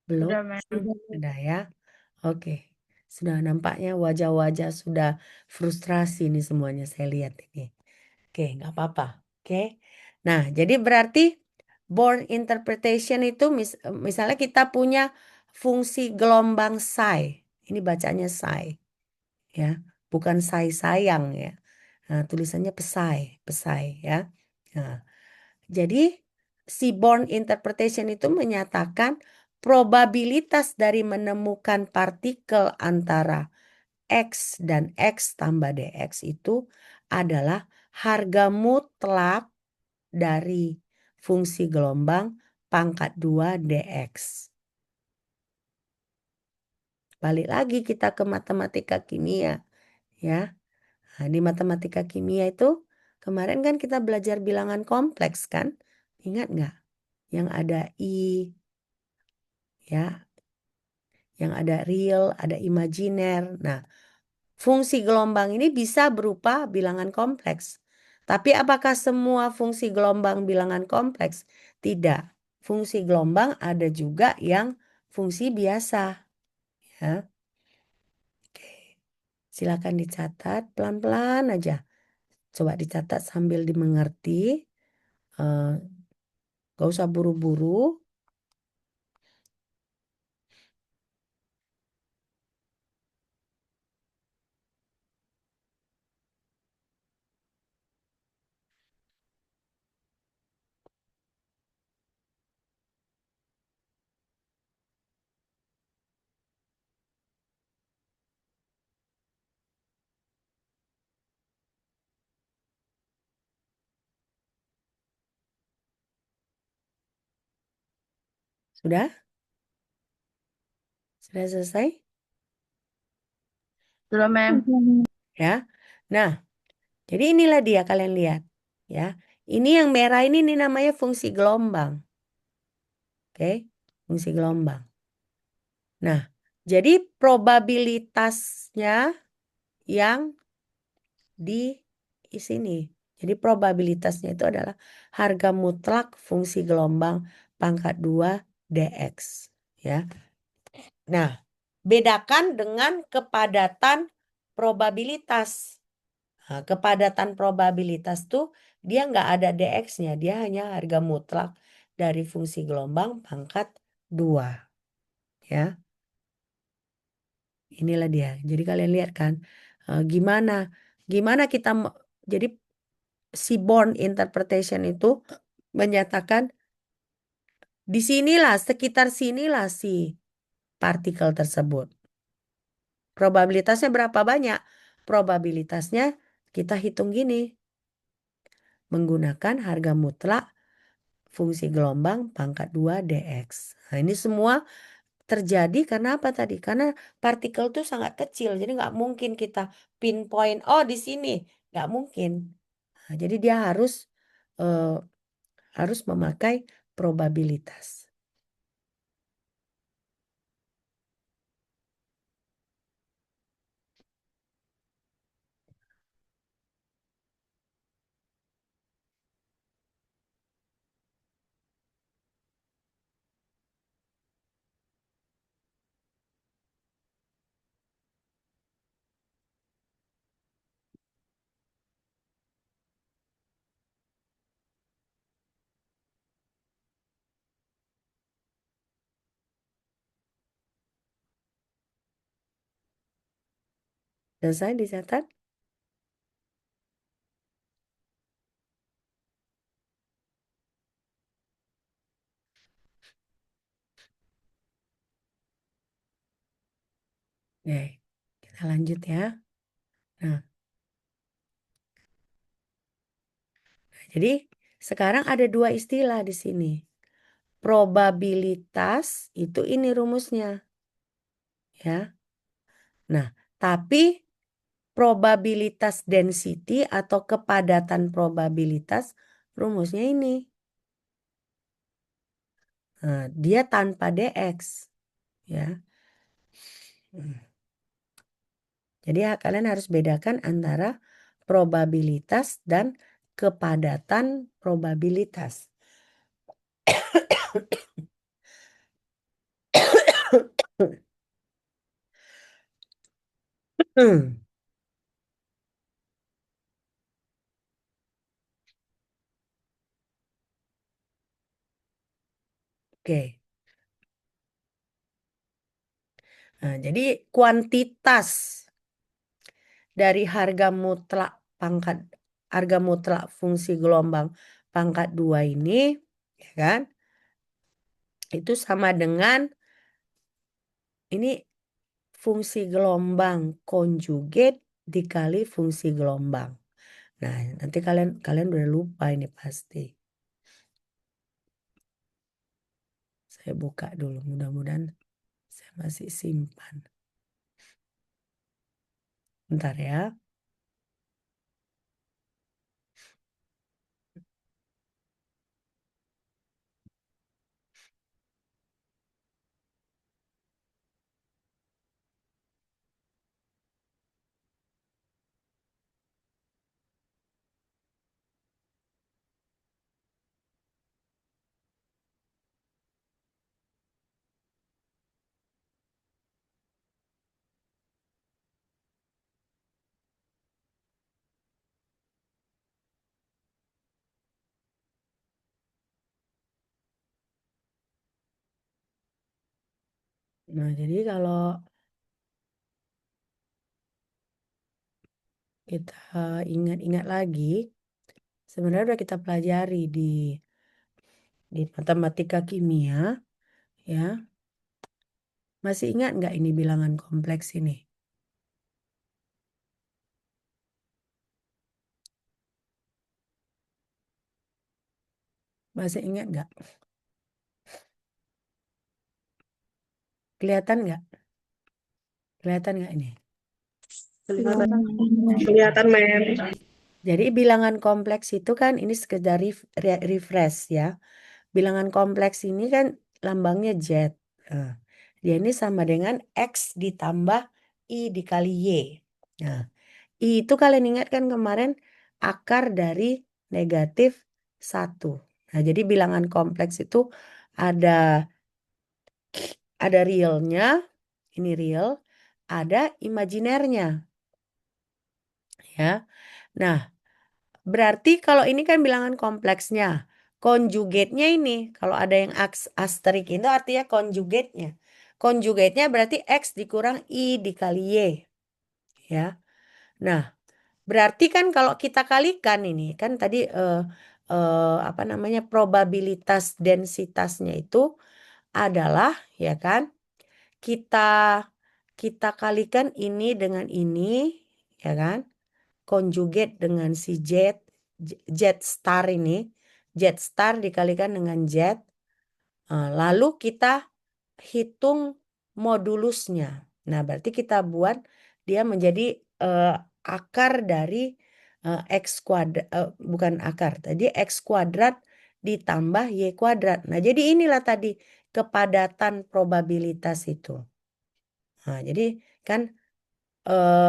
Belum? Sudah, Ma'am. Sudah ya? Oke. Sudah nampaknya wajah-wajah sudah frustrasi nih semuanya saya lihat ini. Oke, nggak apa-apa. Oke. Nah, jadi berarti Born interpretation itu misalnya kita punya fungsi gelombang psi. Ini bacanya psi, ya, bukan psi sayang ya. Nah, tulisannya pesai, pesai ya. Nah, jadi si Born interpretation itu menyatakan probabilitas dari menemukan partikel antara X dan X tambah DX itu adalah harga mutlak dari fungsi gelombang pangkat 2 DX. Balik lagi kita ke matematika kimia, ya. Nah, di matematika kimia itu kemarin kan kita belajar bilangan kompleks kan? Ingat nggak? Yang ada I, ya, yang ada real, ada imajiner. Nah, fungsi gelombang ini bisa berupa bilangan kompleks. Tapi apakah semua fungsi gelombang bilangan kompleks? Tidak. Fungsi gelombang ada juga yang fungsi biasa. Ya. Oke. Silakan dicatat pelan-pelan aja. Coba dicatat sambil dimengerti. Gak usah buru-buru. Sudah? Sudah selesai? Sudah, Mem. Ya. Nah, jadi inilah dia kalian lihat. Ya. Ini yang merah ini namanya fungsi gelombang. Oke, fungsi gelombang. Nah, jadi probabilitasnya yang di sini. Jadi probabilitasnya itu adalah harga mutlak fungsi gelombang pangkat 2 dx. Ya. Nah, bedakan dengan kepadatan probabilitas. Nah, kepadatan probabilitas tuh dia nggak ada dx-nya, dia hanya harga mutlak dari fungsi gelombang pangkat 2. Ya, inilah dia. Jadi kalian lihat kan gimana kita jadi Seaborn interpretation itu menyatakan di sinilah, sekitar sinilah si partikel tersebut. Probabilitasnya berapa banyak? Probabilitasnya kita hitung gini. Menggunakan harga mutlak fungsi gelombang pangkat 2 dx. Nah, ini semua terjadi karena apa tadi? Karena partikel itu sangat kecil. Jadi nggak mungkin kita pinpoint, oh di sini. Nggak mungkin. Nah, jadi dia harus memakai probabilitas. Selesai dicatat? Oke, kita lanjut ya. Nah, jadi sekarang ada dua istilah di sini. Probabilitas itu ini rumusnya. Ya. Nah, tapi probabilitas density atau kepadatan probabilitas rumusnya ini. Nah, dia tanpa dx. Ya. Jadi kalian harus bedakan antara probabilitas dan kepadatan probabilitas. Oke. Nah, jadi kuantitas dari harga mutlak fungsi gelombang pangkat 2 ini, ya kan? itu sama dengan ini fungsi gelombang konjugat dikali fungsi gelombang. Nah, nanti kalian udah lupa ini pasti. Saya buka dulu, mudah-mudahan saya masih simpan. Bentar ya. Nah, jadi kalau kita ingat-ingat lagi, sebenarnya udah kita pelajari di matematika kimia, ya. Masih ingat nggak ini bilangan kompleks ini? Masih ingat nggak? Kelihatan nggak? Kelihatan nggak ini? Kelihatan, Mem. Jadi bilangan kompleks itu kan ini sekedar refresh ya. Bilangan kompleks ini kan lambangnya Z. Nah, dia ini sama dengan X ditambah I dikali Y. Nah, I itu kalian ingat kan kemarin akar dari negatif 1. Nah, jadi bilangan kompleks itu ada realnya, ini real, ada imajinernya. Ya. Nah, berarti kalau ini kan bilangan kompleksnya. Konjugatnya ini, kalau ada yang asterik itu artinya konjugatnya. Konjugatnya berarti X dikurang I dikali Y. Ya. Nah, berarti kan kalau kita kalikan ini, kan tadi apa namanya probabilitas densitasnya itu adalah, ya kan, kita kalikan ini dengan ini, ya kan, konjugat dengan si Z star ini, Z star dikalikan dengan Z, lalu kita hitung modulusnya. Nah, berarti kita buat dia menjadi akar dari X kuadrat, bukan akar, tadi X kuadrat ditambah Y kuadrat. Nah, jadi inilah tadi kepadatan probabilitas itu. Nah, jadi kan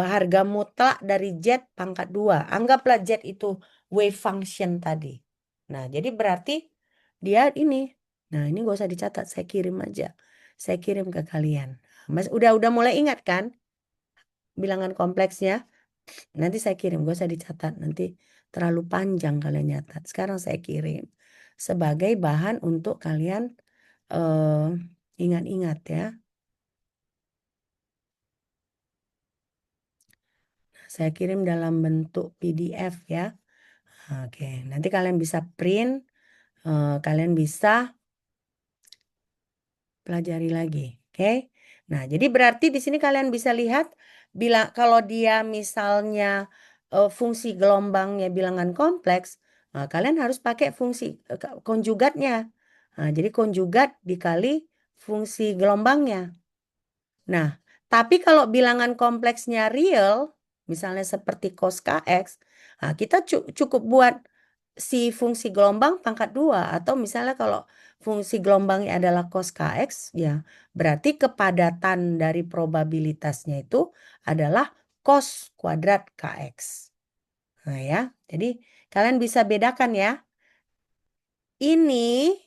harga mutlak dari Z pangkat 2. Anggaplah Z itu wave function tadi. Nah, jadi berarti dia ini. Nah, ini gak usah dicatat, saya kirim aja. Saya kirim ke kalian. Mas udah mulai ingat kan bilangan kompleksnya? Nanti saya kirim, gak usah dicatat. Nanti terlalu panjang kalian nyatat. Sekarang saya kirim sebagai bahan untuk kalian ingat-ingat ya. Saya kirim dalam bentuk PDF ya. Oke, nanti kalian bisa print, kalian bisa pelajari lagi. Oke. Nah, jadi berarti di sini kalian bisa lihat bila kalau dia misalnya fungsi gelombangnya bilangan kompleks, kalian harus pakai fungsi konjugatnya. Nah, jadi konjugat dikali fungsi gelombangnya. Nah, tapi kalau bilangan kompleksnya real, misalnya seperti cos kx, kita cukup buat si fungsi gelombang pangkat 2. Atau misalnya kalau fungsi gelombangnya adalah cos kx, ya berarti kepadatan dari probabilitasnya itu adalah cos kuadrat kx. Nah ya, jadi kalian bisa bedakan ya. Ini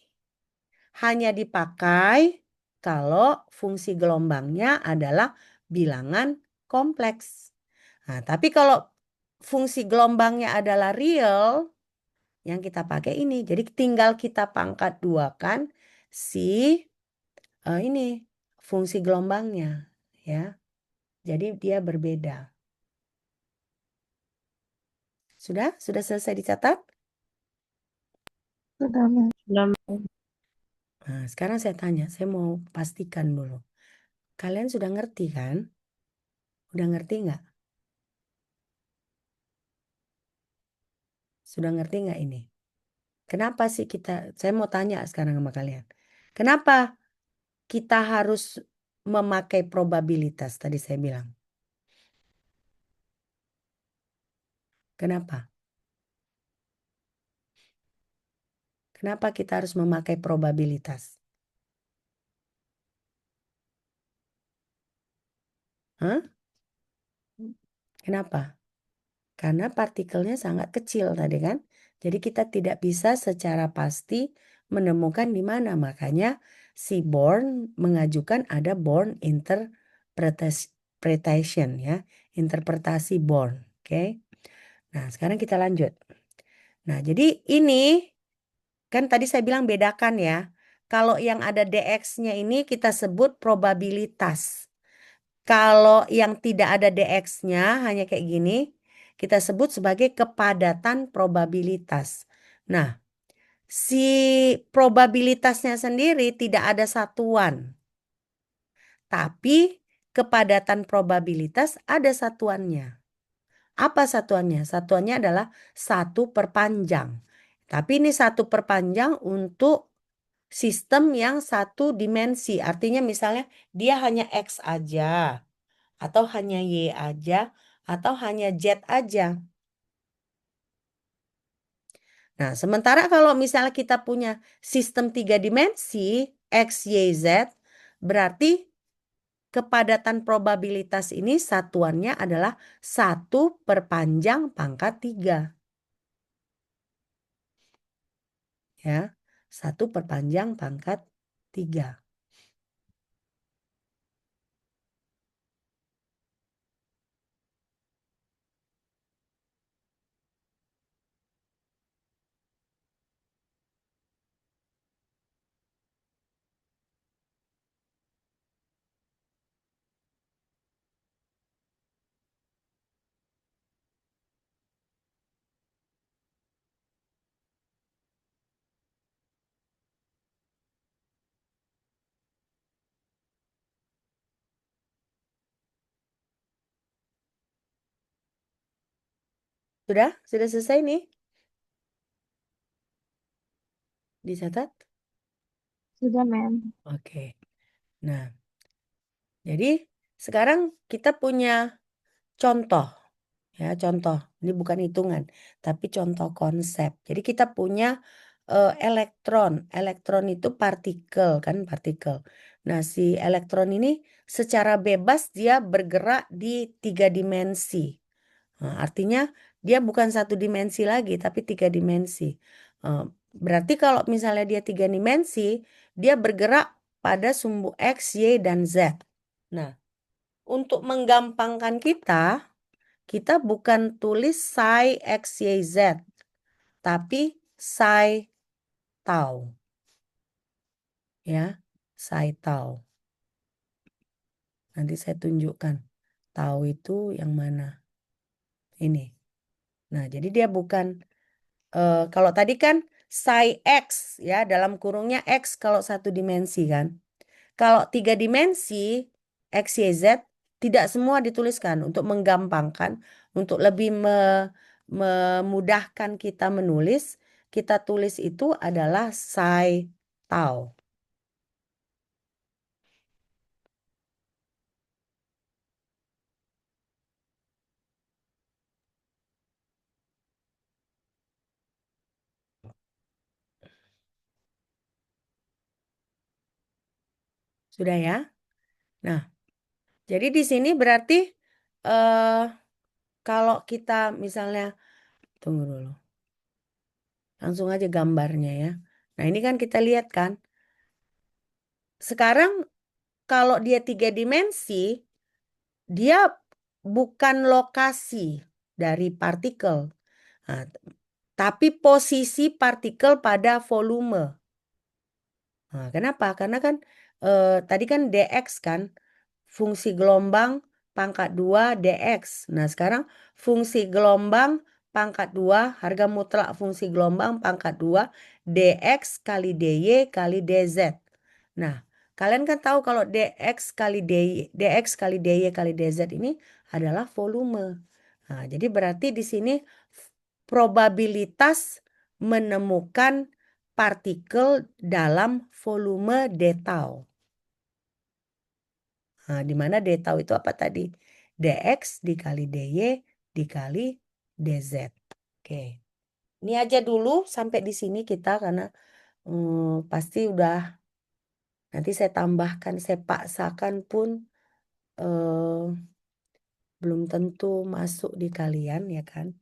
hanya dipakai kalau fungsi gelombangnya adalah bilangan kompleks. Nah, tapi kalau fungsi gelombangnya adalah real, yang kita pakai ini. Jadi tinggal kita pangkat 2 kan si ini fungsi gelombangnya ya. Jadi dia berbeda. Sudah selesai dicatat? Sudah, Mem. Sudah, Nah, sekarang saya tanya, saya mau pastikan dulu. Kalian sudah ngerti kan? Udah ngerti nggak? Sudah ngerti nggak ini? Kenapa sih saya mau tanya sekarang sama kalian. Kenapa kita harus memakai probabilitas tadi saya bilang? Kenapa? Kenapa kita harus memakai probabilitas? Hah? Kenapa? Karena partikelnya sangat kecil tadi kan. Jadi kita tidak bisa secara pasti menemukan di mana. Makanya si Born mengajukan ada Born interpretation ya. Interpretasi Born. Oke. Nah sekarang kita lanjut. Nah jadi ini kan tadi saya bilang bedakan ya. Kalau yang ada DX-nya ini kita sebut probabilitas. Kalau yang tidak ada DX-nya hanya kayak gini, kita sebut sebagai kepadatan probabilitas. Nah, si probabilitasnya sendiri tidak ada satuan. Tapi kepadatan probabilitas ada satuannya. Apa satuannya? Satuannya adalah 1/panjang. Tapi ini 1/panjang untuk sistem yang satu dimensi. Artinya misalnya dia hanya X aja. Atau hanya Y aja, atau hanya Z aja. Nah, sementara kalau misalnya kita punya sistem 3 dimensi, X, Y, Z, berarti kepadatan probabilitas ini satuannya adalah 1/3. Ya, 1/3. Sudah? Sudah selesai nih? Dicatat? Sudah, Ma'am. Oke. Nah, jadi sekarang kita punya contoh. Ya, contoh. Ini bukan hitungan, tapi contoh konsep. Jadi kita punya elektron. Elektron itu partikel, kan partikel. Nah, si elektron ini secara bebas dia bergerak di 3 dimensi. Nah, artinya dia bukan 1 dimensi lagi, tapi 3 dimensi. Berarti kalau misalnya dia 3 dimensi, dia bergerak pada sumbu X, Y, dan Z. Nah, untuk menggampangkan kita bukan tulis psi X, Y, Z, tapi psi tau. Ya, psi tau. Nanti saya tunjukkan. Tau itu yang mana? Ini. Nah, jadi dia bukan, kalau tadi kan psi X, ya, dalam kurungnya X kalau 1 dimensi kan. Kalau 3 dimensi, X, Y, Z, tidak semua dituliskan untuk menggampangkan, untuk lebih memudahkan kita menulis, kita tulis itu adalah psi tau. Sudah ya? Nah, jadi di sini berarti kalau kita misalnya, tunggu dulu. Langsung aja gambarnya ya. Nah, ini kan kita lihat kan. Sekarang kalau dia 3 dimensi, dia bukan lokasi dari partikel. Nah, tapi posisi partikel pada volume. Nah, kenapa? Karena kan tadi kan dx kan, fungsi gelombang pangkat 2 dx. Nah, sekarang fungsi gelombang pangkat 2, harga mutlak fungsi gelombang pangkat 2, dx kali dy kali dz. Nah, kalian kan tahu kalau dx kali dy kali dz ini adalah volume. Nah, jadi berarti di sini probabilitas menemukan partikel dalam volume d tau. Nah, di mana d tau itu apa tadi? dx dikali dy dikali dz. Oke. Ini aja dulu sampai di sini kita karena pasti udah nanti saya tambahkan, saya paksakan pun belum tentu masuk di kalian ya kan.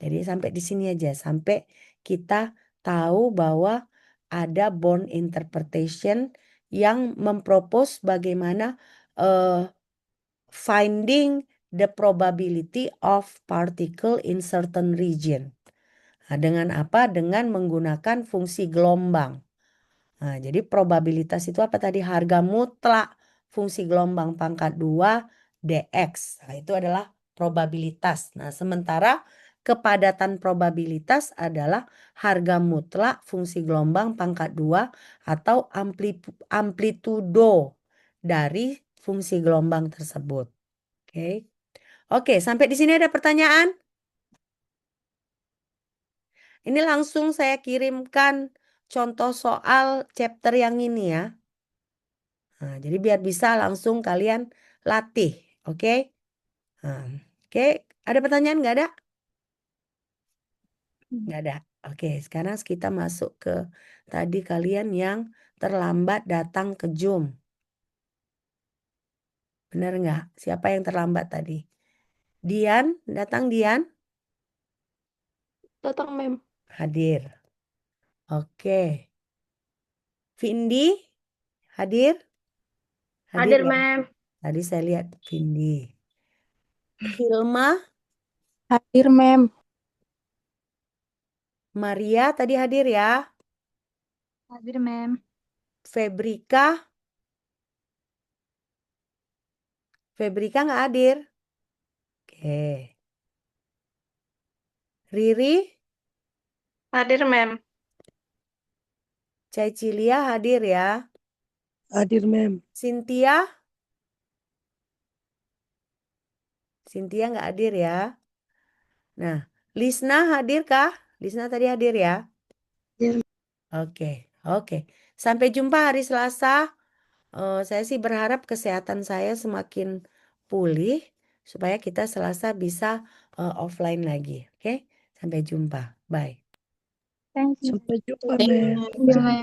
Jadi sampai di sini aja, sampai kita tahu bahwa ada Born interpretation yang mempropose bagaimana finding the probability of particle in certain region. Nah, dengan apa? Dengan menggunakan fungsi gelombang. Nah, jadi probabilitas itu apa tadi? Harga mutlak fungsi gelombang pangkat 2 dx. Nah, itu adalah probabilitas. Nah, sementara kepadatan probabilitas adalah harga mutlak fungsi gelombang pangkat 2 atau amplitudo dari fungsi gelombang tersebut. Oke. Oke, sampai di sini ada pertanyaan? Ini langsung saya kirimkan contoh soal chapter yang ini ya. Nah, jadi biar bisa langsung kalian latih, oke? Nah, oke, ada pertanyaan nggak ada? Nggak ada. Oke, sekarang kita masuk ke tadi kalian yang terlambat datang ke Zoom. Benar nggak? Siapa yang terlambat tadi? Dian, datang Dian? Datang, Mem. Hadir. Oke. Vindi, hadir? Hadir, ya? Mem. Tadi saya lihat Vindi. Hilma, Hadir, Mem. Maria tadi hadir ya. Hadir, Mem. Febrika nggak hadir. Oke. Riri, Hadir, Mem. Cilia hadir ya. Hadir, Mem. Cynthia nggak hadir ya. Nah, Lisna hadir kah? Lisna tadi hadir ya. Hadir. Oke. Sampai jumpa hari Selasa. Saya sih berharap kesehatan saya semakin pulih supaya kita Selasa bisa offline lagi. Oke, sampai jumpa. Bye. Thank you. Sampai jumpa, Thank you, Mem. Mem. Thank you, Mem.